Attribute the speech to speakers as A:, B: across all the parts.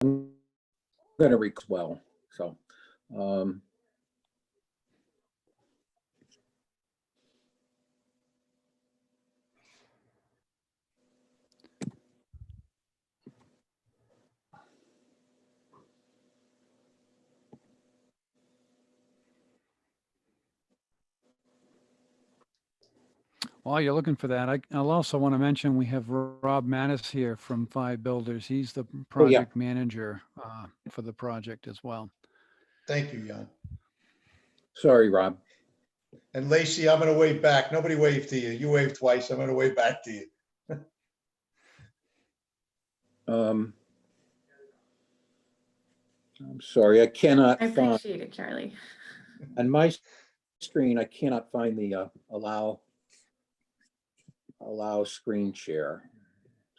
A: I'm going to request well. So, um,
B: While you're looking for that, I'll also want to mention we have Rob Mattis here from Five Builders. He's the
A: oh yeah,
B: project manager for the project as well.
C: Thank you, Jan.
A: sorry, Rob.
C: And Lacey, I'm going to wave back. Nobody waved to you. You waved twice. I'm going to wave back to you.
A: I'm sorry, I cannot
D: I
A: find
D: appreciate it, Charlie.
A: on my screen. I cannot find the allow screen share.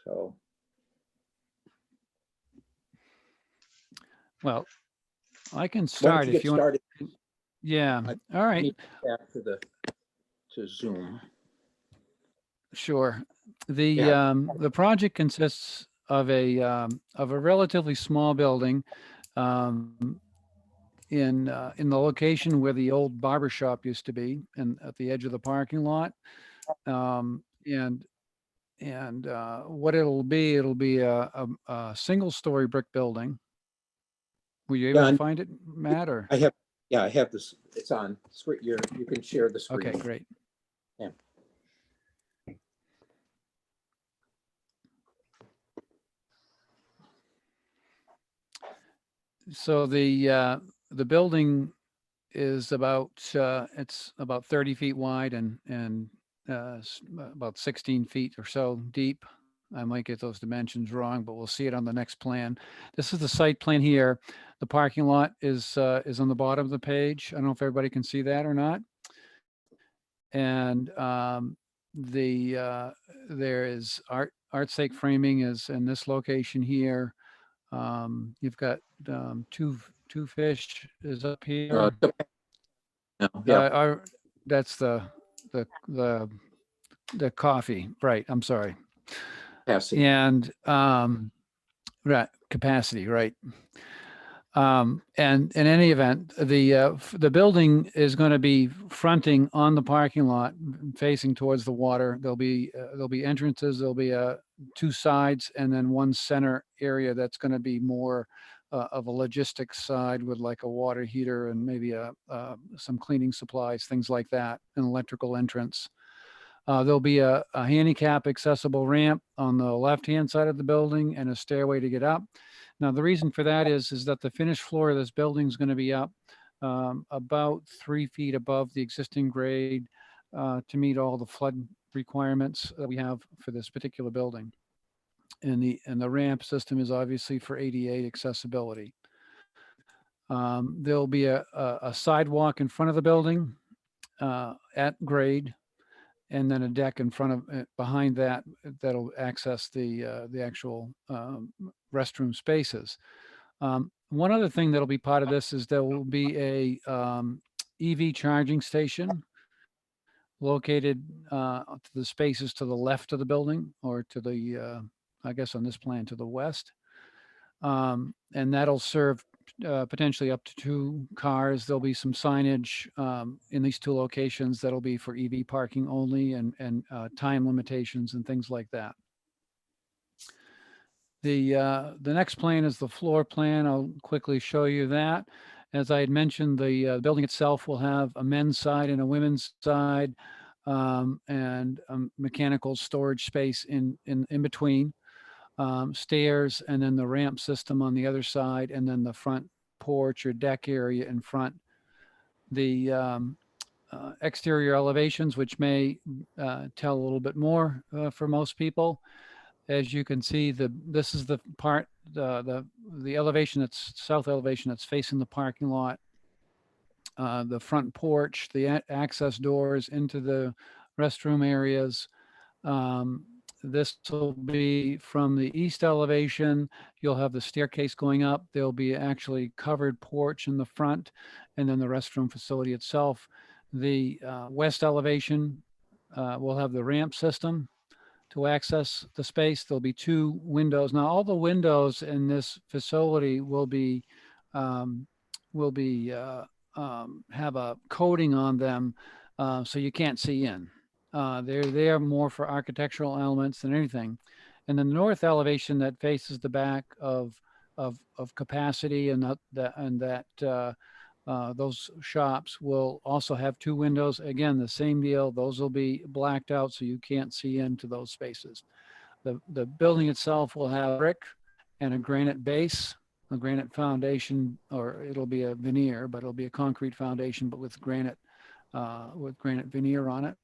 A: So,
B: Well, I can
A: why don't
B: start
A: you
B: if
A: get
B: you want.
A: started?
B: Yeah. All right.
A: Need back to Zoom.
B: Sure.
A: Yeah.
B: The project consists of a relatively small building in the location where the old barber shop used to be, and at the edge of the parking lot. And what it'll be a single-story brick building. Were you able
A: Yeah,
B: to
A: and
B: find it, Matt? Or
A: I have this. It's on screen. You can share the screen.
B: okay, great.
A: Yeah.
B: So the building is about it's about 30 feet wide and about 16 feet or so deep. I might get those dimensions wrong, but we'll see it on the next plan. This is the site plan here. The parking lot is on the bottom of the page. I don't know if everybody can see that or not. And there is ArtSake framing is in this location here. You've got two fish is up here.
A: Yeah.
B: That's the coffee, right? I'm sorry.
A: Capacity.
B: And right, capacity, right. And in any event, the building is going to be fronting on the parking lot, facing towards the water. There'll be entrances. There'll be two sides, and then one center area that's going to be more of a logistics side with like a water heater and maybe some cleaning supplies, things like that, an electrical entrance. There'll be a handicap accessible ramp on the left-hand side of the building and a stairway to get up. Now, the reason for that is that the finished floor of this building is going to be up about 3 feet above the existing grade to meet all the flood requirements that we have for this particular building. And the ramp system is obviously for ADA accessibility. There'll be a sidewalk in front of the building at grade, and then a deck in front of behind that that'll access the actual restroom spaces. One other thing that'll be part of this is there will be a EV charging station located to the spaces to the left of the building, or to the I guess on this plan to the west, and that'll serve potentially up to 2 cars. There'll be some signage in these 2 locations that'll be for EV parking only, and time limitations and things like that. The next plan is the floor plan. I'll quickly show you that. As I had mentioned, the building itself will have a men's side and a women's side, and a mechanical storage space in between. Stairs, and then the ramp system on the other side, and then the front porch or deck area in front. The exterior elevations, which may tell a little bit more for most people. As you can see, this is the part, the elevation that's south elevation that's facing the parking lot. The front porch, the access doors into the restroom areas. This will be from the east elevation. You'll have the staircase going up. There'll be actually covered porch in the front, and then the restroom facility itself. The west elevation will have the ramp system. to access the space. There'll be 2 windows. Now, all the windows in this facility will be have a coating on them, so you can't see in. They're there more for architectural elements than anything. And the north elevation that faces the back of capacity and those shops will also have 2 windows. Again, the same deal. Those will be blacked out so you can't see into those spaces. The building itself will have brick and a granite base, a granite foundation, or it'll be a veneer, but it'll be a concrete foundation, but with granite veneer on it.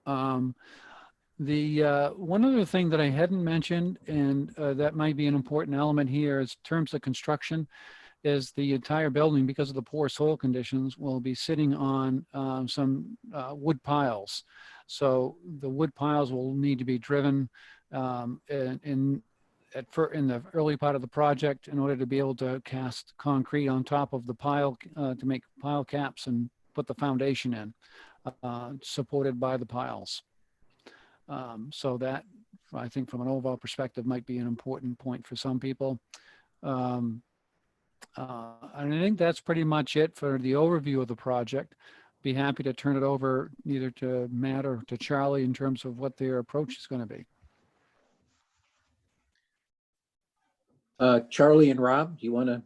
B: One other thing that I hadn't mentioned, and that might be an important element here, is in terms of construction, is the entire building, because of the poor soil conditions, will be sitting on some wood piles. So the wood piles will need to be driven in the early part of the project in order to be able to cast concrete on top of the pile to make pile caps and put the foundation in, supported by the piles. So that, I think, from an overall perspective, might be an important point for some people. And I think that's pretty much it for the overview of the project. Be happy to turn it over either to Matt or to Charlie in terms of what their approach is going to be.
A: Charlie and Rob, do you want to?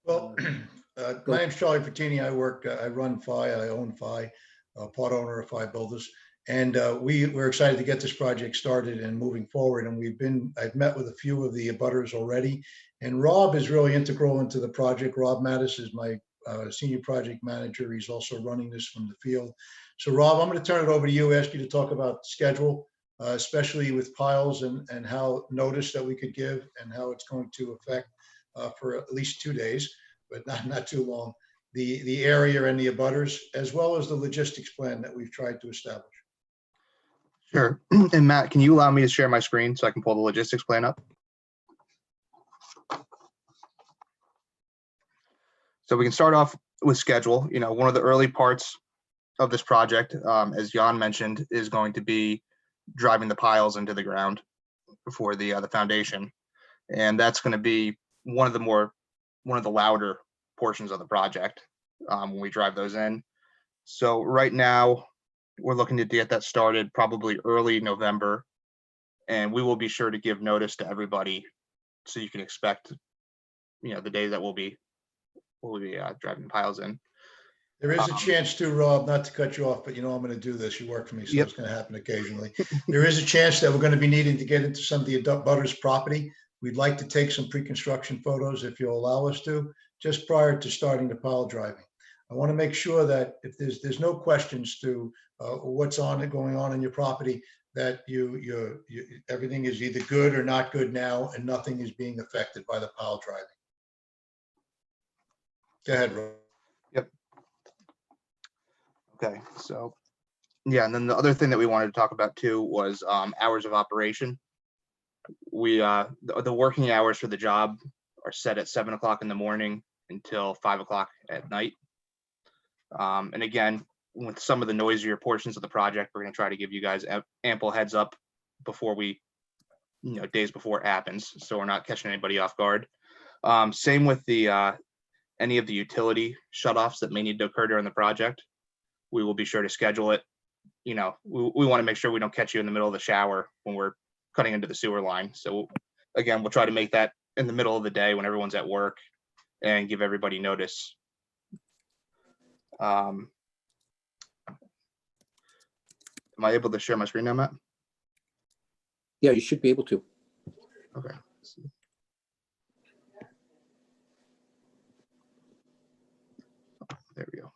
C: Well, my name's Charlie Frattini. I run FI. I own FI, part owner of FI Builders. And we're excited to get this project started and moving forward. And I've met with a few of the abutters already. And Rob is really integral into the project. Rob Mattis is my senior project manager. He's also running this from the field. So Rob, I'm going to turn it over to you, ask you to talk about schedule, especially with piles and how notice that we could give and how it's going to affect for at least 2 days, but not too long, the area and the abutters, as well as the logistics plan that we've tried to establish.
D: Sure. And Matt, can you allow me to share my screen so I can pull the logistics plan up? So we can start off with schedule. You know, one of the early parts of this project, as Jan mentioned, is going to be driving the piles into the ground for the foundation. And that's going to be one of the louder portions of the project when we drive those in. So right now, we're looking to get that started probably early November, and we will be sure to give notice to everybody so you can expect, you know, the day that we'll be driving piles in.
C: There is a chance too, Rob, not to cut you off, but you know I'm going to do this. You work for me, so
D: Yep.
C: It's going to happen occasionally. There is a chance that we're going to be needing to get into some of the abutters' property. We'd like to take some pre-construction photos if you'll allow us to, just prior to starting the pile driving. I want to make sure that if there's no questions to what's going on in your property, that everything is either good or not good now, and nothing is being affected by the pile driving. Go ahead, Rob.
D: Yep. Okay, so yeah, and then the other thing that we wanted to talk about too was hours of operation. We the working hours for the job are set at 7 o'clock in the morning until 5 o'clock at night. And again, with some of the noisier portions of the project, we're going to try to give you guys ample heads up before days before it happens, so we're not catching anybody off guard. Same with the any of the utility shutoffs that may need to occur during the project. We will be sure to schedule it. You know, we want to make sure we don't catch you in the middle of the shower when we're cutting into the sewer line. So again, we'll try to make that in the middle of the day when everyone's at work and give everybody notice. Am I able to share my screen now, Matt?
A: Yeah, you should be able to.
D: Okay. There we go.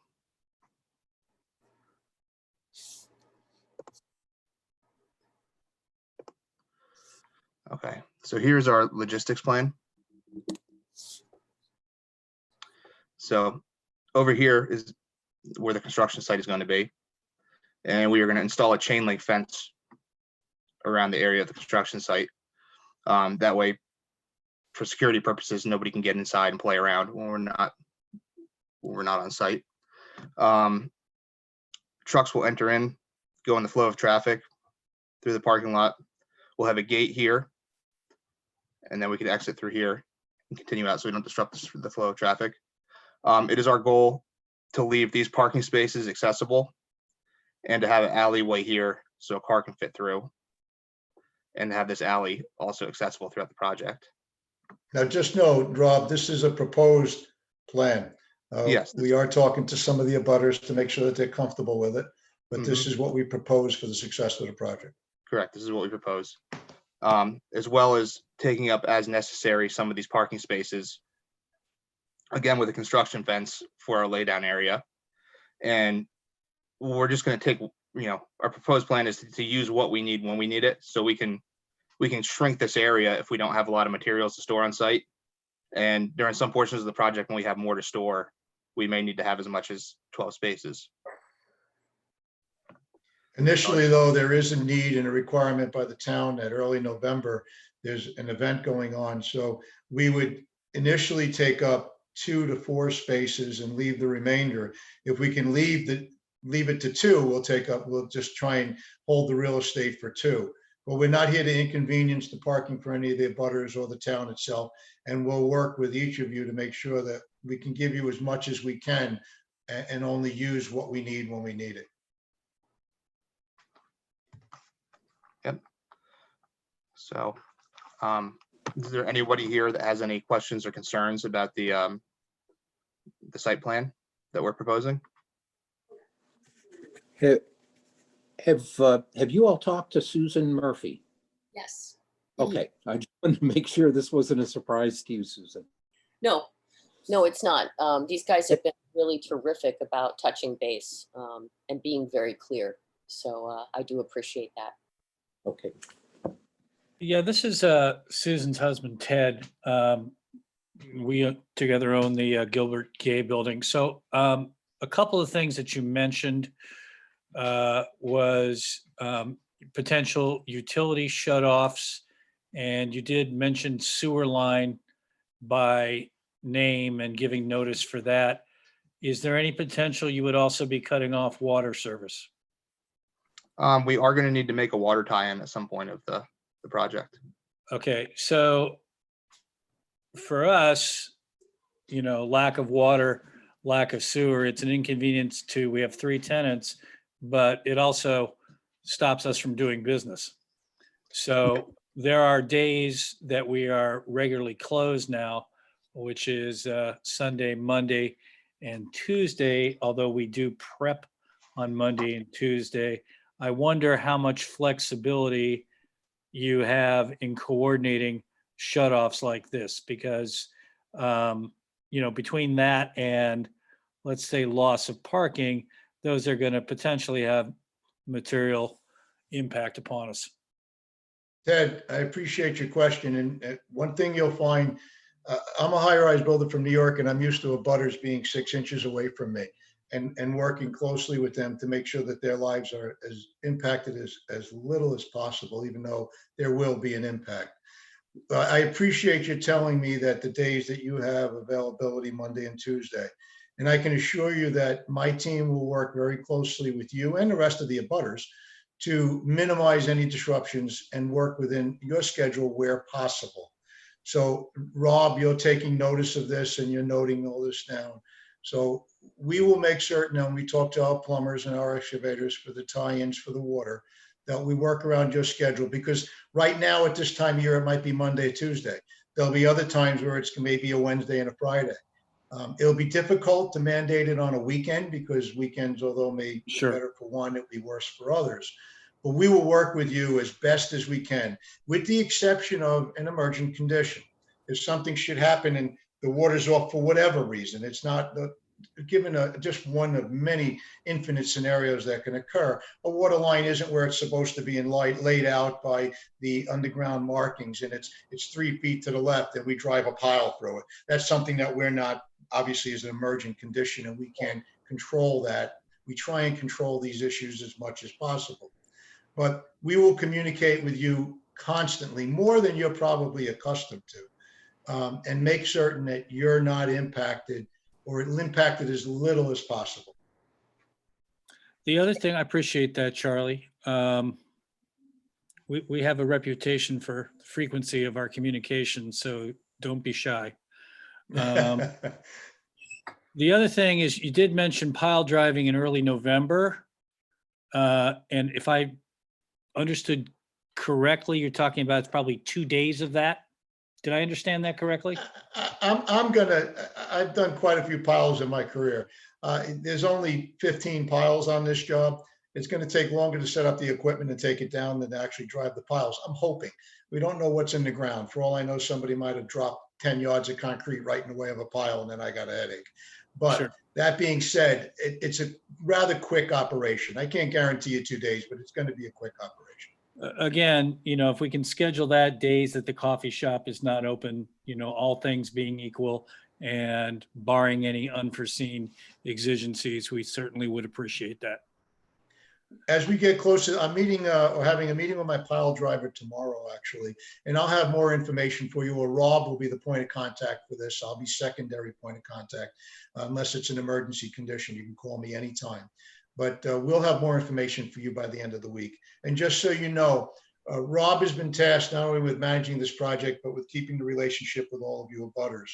D: Okay, so here's our logistics plan. So over here is where the construction site is going to be. And we are going to install a chain link fence around the area of the construction site. That way, for security purposes, nobody can get inside and play around when we're not on site. Trucks will enter in, go in the flow of traffic, through the parking lot. We'll have a gate here. And then we can exit through here and continue out so we don't disrupt the flow of traffic. It is our goal to leave these parking spaces accessible and to have an alleyway here so a car can fit through, and have this alley also accessible throughout the project.
C: Now, just note, Rob, this is a proposed plan.
D: Yes.
C: We are talking to some of the abutters to make sure that they're comfortable with it, but this is what we propose for the success of the project.
D: Correct. This is what we propose. As well as taking up as necessary some of these parking spaces, again, with a construction fence for our laydown area. And we're just going to take, our proposed plan is to use what we need when we need it. So we can shrink this area if we don't have a lot of materials to store on site. And during some portions of the project, when we have more to store, we may need to have as much as 12 spaces.
C: Initially, though, there is a need and a requirement by the town that early November, there's an event going on. So we would initially take up 2 to 4 spaces and leave the remainder. If we can leave it to 2, we'll just try and hold the real estate for 2. But we're not here to inconvenience the parking for any of the abutters or the town itself. And we'll work with each of you to make sure that we can give you as much as we can and only use what we need when we need it.
D: So, is there anybody here that has any questions or concerns about the site plan that we're proposing?
A: Have you all talked to Susan Murphy?
E: Yes.
A: Okay, I just wanted to make sure this wasn't a surprise to you, Susan.
E: No, it's not. These guys have been really terrific about touching base and being very clear. So I do appreciate that.
A: Okay.
F: Yeah, this is Susan's husband, Ted. We together own the Gilbert Gay building. So a couple of things that you mentioned was potential utility shutoffs, and you did mention sewer line by name and giving notice for that. Is there any potential you would also be cutting off water service?
D: We are going to need to make a water tie-in at some point of the project.
F: Okay, so for us, lack of water, lack of sewer, it's an inconvenience we have 3 tenants, but it also stops us from doing business. So there are days that we are regularly closed now, which is Sunday, Monday, and Tuesday, although we do prep on Monday and Tuesday. I wonder how much flexibility you have in coordinating shutoffs like this, because between that and, let's say, loss of parking, those are going to potentially have material impact upon us.
C: Ted, I appreciate your question. And one thing you'll find, I'm a high-rise builder from New York, and I'm used to abutters being 6 inches away from me and working closely with them to make sure that their lives are as impacted as little as possible, even though there will be an impact. I appreciate you telling me that the days that you have availability, Monday and Tuesday, and I can assure you that my team will work very closely with you and the rest of the abutters to minimize any disruptions and work within your schedule where possible. So Rob, you're taking notice of this and you're noting all this down. So we will make certain, and we talk to our plumbers and our excavators for the tie-ins for the water, that we work around your schedule, because right now at this time of year, it might be Monday, Tuesday. There'll be other times where it's maybe a Wednesday and a Friday. It'll be difficult to mandate it on a weekend, because weekends, although may be better for one, it'll be worse for others. But we will work with you as best as we can, with the exception of an emergent condition. If something should happen and the water's off for whatever reason, it's not just one of many infinite scenarios that can occur. A water line isn't where it's supposed to be laid out by the underground markings, and it's 3 feet to the left, and we drive a pile through it. That's something that we're not, obviously, is an emergent condition, and we can't control that. We try and control these issues as much as possible. But we will communicate with you constantly, more than you're probably accustomed to, and make certain that you're not impacted, or impacted as little as possible.
F: The other thing, I appreciate that, Charlie. we have a reputation for frequency of our communication, so don't be shy. The other thing is you did mention pile driving in early November. And if I understood correctly, you're talking about probably 2 days of that. Did I understand that correctly?
C: I've done quite a few piles in my career. There's only 15 piles on this job. It's going to take longer to set up the equipment and take it down than to actually drive the piles. I'm hoping. We don't know what's in the ground. For all I know, somebody might have dropped 10 yards of concrete right in the way of a pile, and then I got a headache. But
F: Sure.
C: that being said, it's a rather quick operation. I can't guarantee you 2 days, but it's going to be a quick operation.
F: Again, if we can schedule that days that the coffee shop is not open, all things being equal and barring any unforeseen exigencies, we certainly would appreciate that.
C: As we get closer, I'm meeting or having a meeting with my pile driver tomorrow, actually, and I'll have more information for you. Or Rob will be the point of contact for this. I'll be secondary point of contact, unless it's an emergency condition. You can call me anytime. But we'll have more information for you by the end of the week. And just so you know, Rob has been tasked not only with managing this project, but with keeping the relationship with all of you abutters.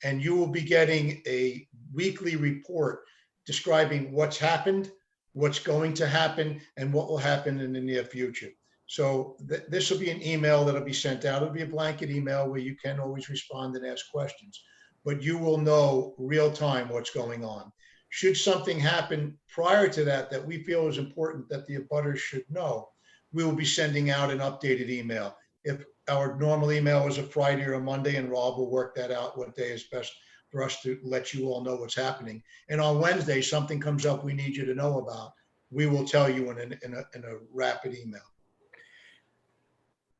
C: And you will be getting a weekly report describing what's happened, what's going to happen, and what will happen in the near future. So this will be an email that'll be sent out. It'll be a blanket email where you can always respond and ask questions, but you will know real time what's going on. Should something happen prior to that that we feel is important that the abutters should know, we will be sending out an updated email. If our normal email is a Friday or a Monday, and Rob will work that out, what day is best for us to let you all know what's happening. And on Wednesday, something comes up we need you to know about, we will tell you in a rapid email.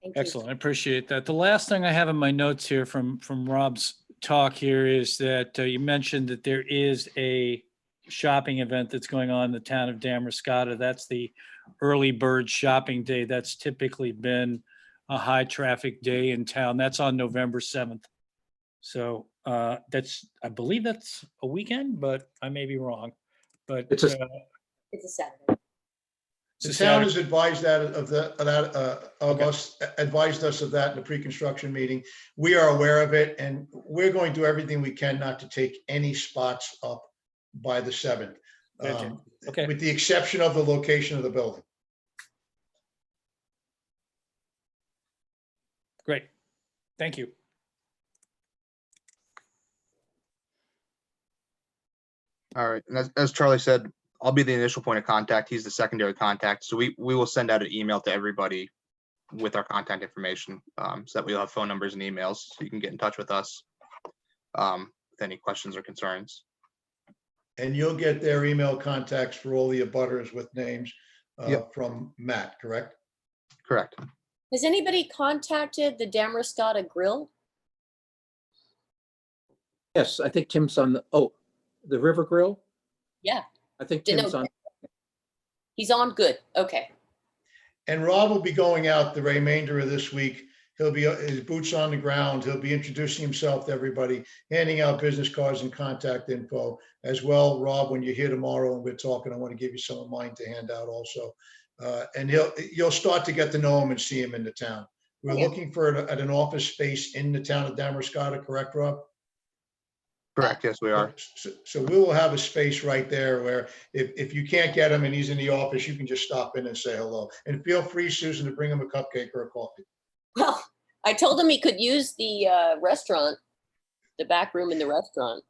E: Thank you.
F: Excellent. I appreciate that. The last thing I have in my notes here from Rob's talk here is that you mentioned that there is a shopping event that's going on in the town of Damariscotta. That's the early bird shopping day. That's typically been a high traffic day in town. That's on November 7th. So I believe that's a weekend, but I may be wrong. But
A: It's a-
E: It's a Saturday.
C: The town has advised advised us of that in the pre-construction meeting. We are aware of it, and we're going to do everything we can not to take any spots up by the 7th,
F: Okay.
C: with the exception of the location of the building.
F: Great. Thank you.
D: All right, and as Charlie said, I'll be the initial point of contact. He's the secondary contact. So we will send out an email to everybody with our contact information, so that we'll have phone numbers and emails, so you can get in touch with us with any questions or concerns.
C: And you'll get their email contacts for all the abutters with names
D: Yep.
C: from Matt, correct?
D: Correct.
E: Has anybody contacted the Damariscotta Grill?
A: Yes, I think Tim's on the River Grill.
E: Yeah.
A: I think
E: Didn't
A: Tim's
E: know.
A: on.
E: He's on good. Okay.
C: And Rob will be going out the remainder of this week. He'll be his boots on the ground. He'll be introducing himself to everybody, handing out business cards and contact info as well. Rob, when you're here tomorrow and we're talking, I want to give you some of mine to hand out also. And you'll start to get to know him and see him in the town. We're
E: Okay.
C: looking for an office space in the town of Damariscotta, correct, Rob?
D: Correct. Yes, we are.
C: So we will have a space right there where if you can't get him and he's in the office, you can just stop in and say hello. And feel free, Susan, to bring him a cupcake or a coffee.
E: Well, I told him he could use the restaurant, the back room in the restaurant.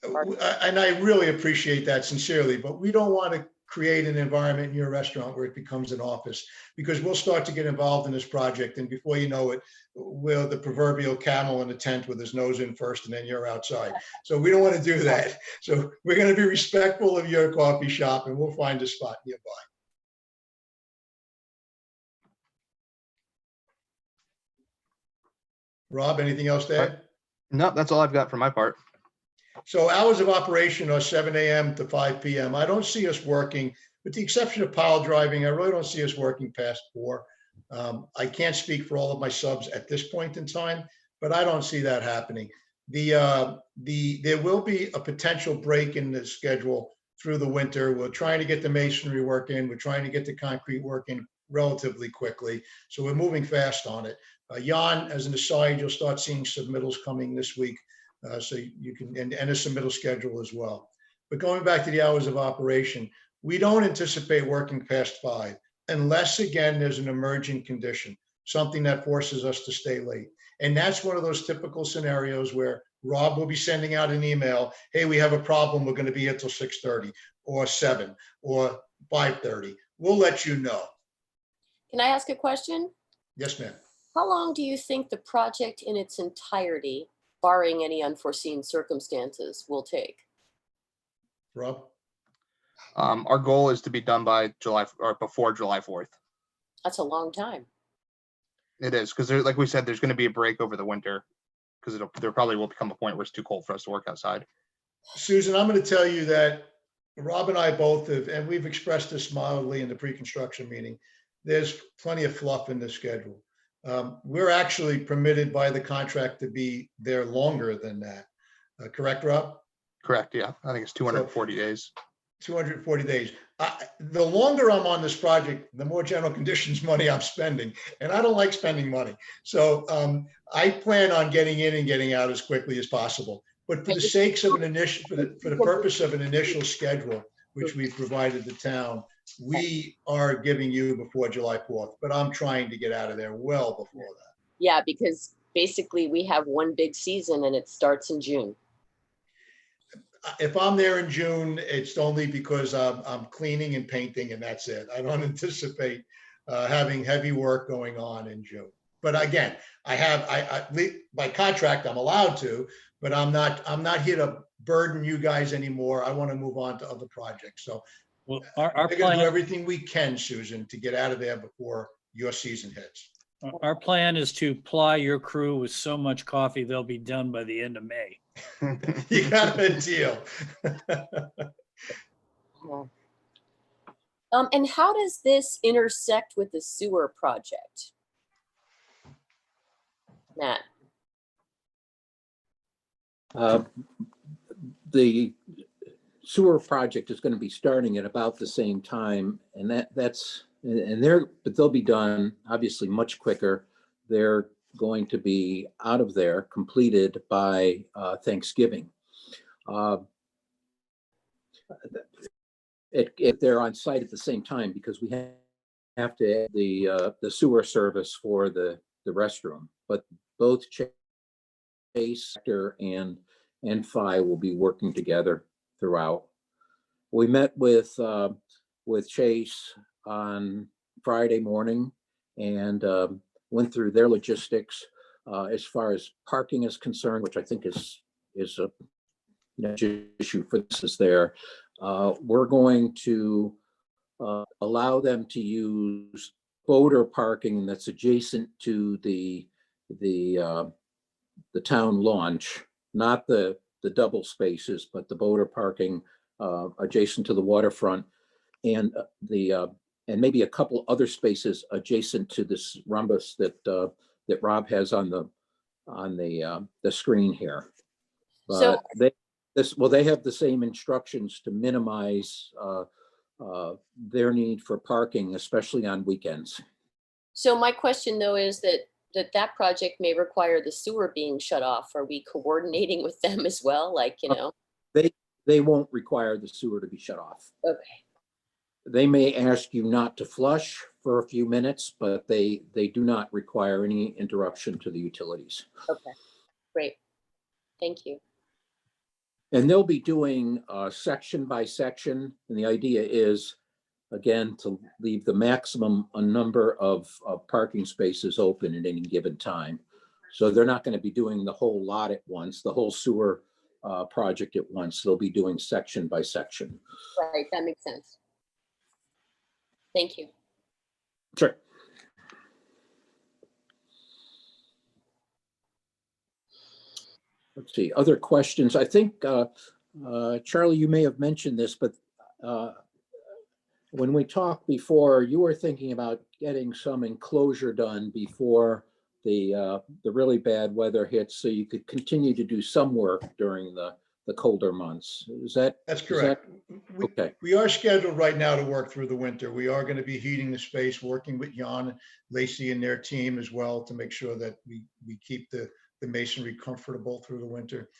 C: And I really appreciate that sincerely, but we don't want to create an environment in your restaurant where it becomes an office, because we'll start to get involved in this project. And before you know it, we're the proverbial camel in the tent with his nose in first and then you're outside. So we don't want to do that. So we're going to be respectful of your coffee shop and we'll find a spot nearby. Rob, anything else to add?
D: No, that's all I've got for my part.
C: So hours of operation are 7 a.m. to 5 p.m. I don't see us working, with the exception of pile driving, I really don't see us working past 4. I can't speak for all of my subs at this point in time, but I don't see that happening. There will be a potential break in the schedule through the winter. We're trying to get the masonry work in. We're trying to get the concrete work in relatively quickly. So we're moving fast on it. Jan, as an aside, you'll start seeing submittals coming this week. So you can, and a submittal schedule as well. But going back to the hours of operation, we don't anticipate working past 5 unless, again, there's an emergent condition, something that forces us to stay late. And that's one of those typical scenarios where Rob will be sending out an email, hey, we have a problem, we're going to be here till 6:30 or 7 or 5:30. We'll let you know.
E: Can I ask a question?
C: Yes, ma'am.
E: How long do you think the project in its entirety, barring any unforeseen circumstances, will take?
C: Rob?
D: Our goal is to be done by July or before July 4th.
E: That's a long time.
D: It is, because like we said, there's going to be a break over the winter because there probably will become a point where it's too cold for us to work outside.
C: Susan, I'm going to tell you that Rob and I both have, and we've expressed this mildly in the pre-construction meeting, there's plenty of fluff in the schedule. We're actually permitted by the contract to be there longer than that. Correct, Rob?
D: Correct. Yeah. I think it's 240 days.
C: 240 days. The longer I'm on this project, the more general conditions money I'm spending, and I don't like spending money. So I plan on getting in and getting out as quickly as possible. But for the sakes of an initial, for the purpose of an initial schedule, which we've provided the town, we are giving you before July 4th, but I'm trying to get out of there well before that.
E: Yeah, because basically we have one big season and it starts in June.
C: If I'm there in June, it's only because I'm cleaning and painting and that's it. I don't anticipate having heavy work going on in June. But again, by contract, I'm allowed to, but I'm not here to burden you guys anymore. I want to move on to other projects. So
F: Well,
C: we're
F: our
C: going to do
F: plan,
C: everything we can, Susan, to get out of there before your season hits.
F: our plan is to ply your crew with so much coffee, they'll be done by the end of May.
C: You got a deal.
E: Yeah. And how does this intersect with the sewer project? Matt?
A: The sewer project is going to be starting at about the same time, and but they'll be done obviously much quicker. They're going to be out of there completed by Thanksgiving. They're on site at the same time because we have to add the sewer service for the restroom, but both Chase and Phi will be working together throughout. We met with Chase on Friday morning and went through their logistics as far as parking is concerned, which I think is a issue for this is there. We're going to allow them to use boater parking that's adjacent to the town launch, not the double spaces, but the boater parking adjacent to the waterfront, and maybe a couple other spaces adjacent to this rhombus that Rob has on the screen here.
E: So
A: But they have the same instructions to minimize their need for parking, especially on weekends.
E: So my question though is that project may require the sewer being shut off. Are we coordinating with them as well? Like,
A: They won't require the sewer to be shut off.
E: Okay.
A: They may ask you not to flush for a few minutes, but they do not require any interruption to the utilities.
E: Okay, great. Thank you.
A: And they'll be doing section by section. And the idea is, again, to leave the maximum number of parking spaces open at any given time. So they're not going to be doing the whole lot at once, the whole sewer project at once. They'll be doing section by section.
E: Right, that makes sense. Thank you.
A: Sure. Let's see, other questions. I think, Charlie, you may have mentioned this, but when we talked before, you were thinking about getting some enclosure done before the really bad weather hits, so you could continue to do some work during the the colder months. Is that?
C: That's
A: is
C: correct.
A: that- Okay,
C: We are scheduled right now to work through the winter. We are going to be heating the space, working with Jan, Lacey and their team as well to make sure that we keep the masonry comfortable through the winter.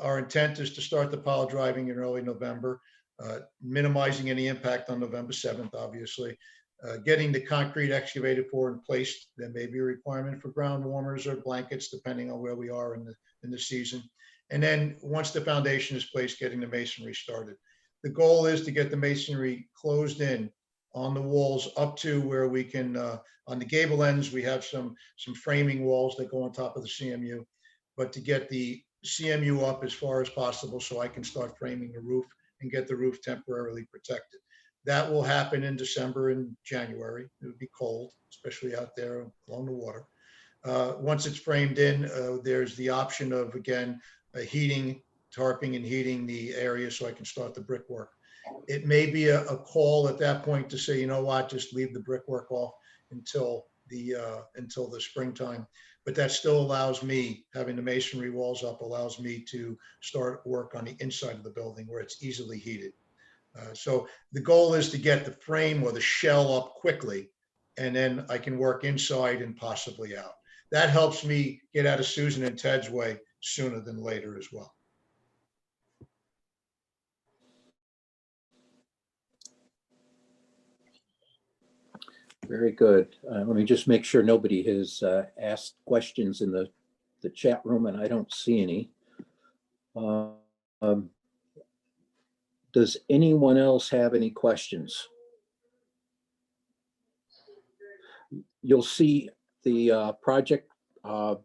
C: Our intent is to start the pile driving in early November, minimizing any impact on November 7th, obviously. Getting the concrete excavated for and placed. There may be a requirement for ground warmers or blankets, depending on where we are in the season. And then once the foundation is placed, getting the masonry started. The goal is to get the masonry closed in on the walls up to where we can, on the gable ends, we have some framing walls that go on top of the CMU, but to get the CMU up as far as possible so I can start framing the roof and get the roof temporarily protected. That will happen in December and January. It would be cold, especially out there along the water. Once it's framed in, there's the option of, again, heating, tarping and heating the area so I can start the brickwork. It may be a call at that point to say, you know what, just leave the brickwork off until the springtime. But that still allows me, having the masonry walls up, allows me to start work on the inside of the building where it's easily heated. So the goal is to get the frame or the shell up quickly, and then I can work inside and possibly out. That helps me get out of Susan and Ted's way sooner than later as well.
A: very good. Let me just make sure nobody has asked questions in the chat room, and I don't see any. Does anyone else have any questions? You'll see the project come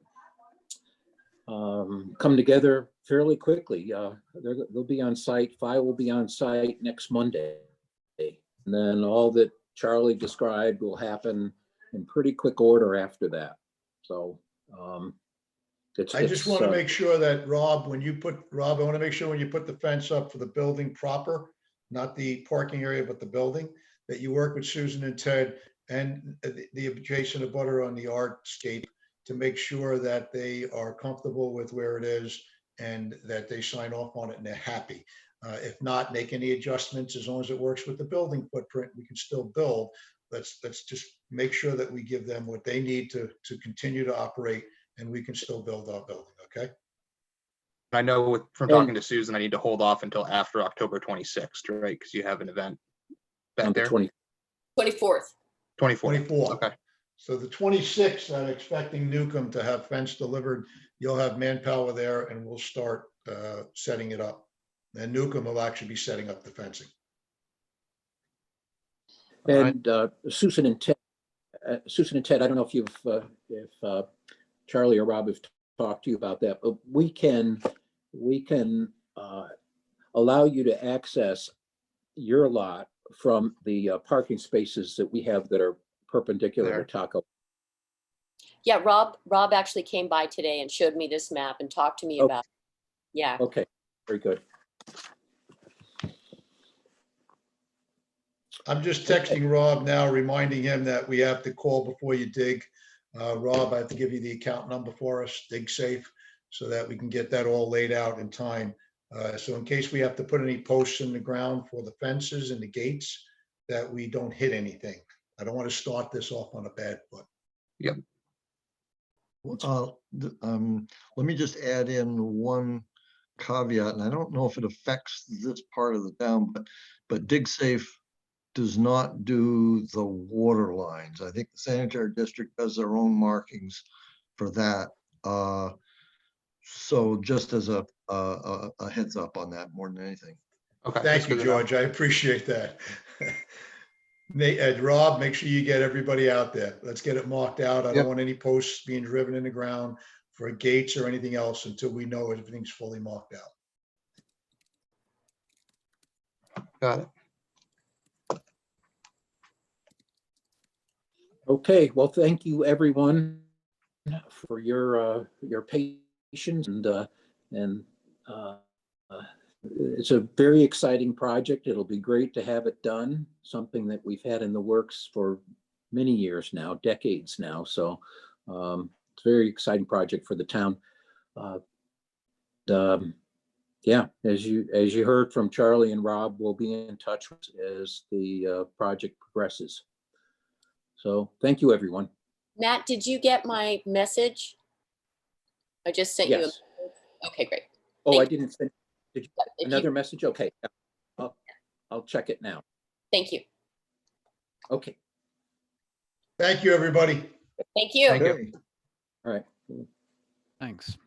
A: together fairly quickly. They'll be on site. Phi will be on site next Monday. And then all that Charlie described will happen in pretty quick order after that. So
C: I just want to make sure that Rob, I want to make sure when you put the fence up for the building proper, not the parking area, but the building, that you work with Susan and Ted and the adjacent abutter on the artscape to make sure that they are comfortable with where it is and that they sign off on it and they're happy. If not, make any adjustments. As long as it works with the building footprint, we can still build. Let's just make sure that we give them what they need to continue to operate, and we can still build our building, okay?
D: I know from talking to Susan, I need to hold off until after October 26th, right? Because you have an event
A: on
D: back
A: the
D: there.
E: 24th.
D: 24th. Okay.
C: So the 26th, I'm expecting Newcomb to have fence delivered. You'll have manpower there and we'll start setting it up. And Newcomb will actually be setting up the fencing.
A: And Susan and Ted, I don't know if Charlie or Rob have talked to you about that, but we can allow you to access your lot from the parking spaces that we have that are perpendicular
D: There.
A: to Taco.
E: Yeah, Rob actually came by today and showed me this map and talked to me about it. Yeah.
A: Okay, very good.
C: I'm just texting Rob now, reminding him that we have to call before you dig. Rob, I have to give you the account number for us, Dig Safe, so that we can get that all laid out in time. So in case we have to put any posts in the ground for the fences and the gates, that we don't hit anything. I don't want to start this off on a bad foot.
G: Let me just add in one caveat, and I don't know if it affects this part of the town, but Dig Safe does not do the water lines. I think the sanitary district does their own markings for that. So just as a heads up on that more than anything.
D: Okay.
C: Thank you, George. I appreciate that. Rob, make sure you get everybody out there. Let's get it marked out. I don't want any posts being driven in the ground for gates or anything else until we know everything's fully marked out.
D: Got it.
A: Okay, well, thank you everyone for your patience and it's a very exciting project. It'll be great to have it done, something that we've had in the works for many years now, decades now. So it's a very exciting project for the town. yeah, as you heard from Charlie and Rob, we'll be in touch as the project progresses. So thank you, everyone.
E: Matt, did you get my message? I just sent you.
A: Yes.
E: Okay, great.
A: Oh,
E: Thank
A: I
E: you.
A: didn't send, did you,
E: If you-
A: another message? Okay. I'll check it now.
E: Thank you.
A: Okay.
C: Thank you, everybody.
E: Thank you.
F: Thank you.
G: Okay.
A: All right.
B: Thanks.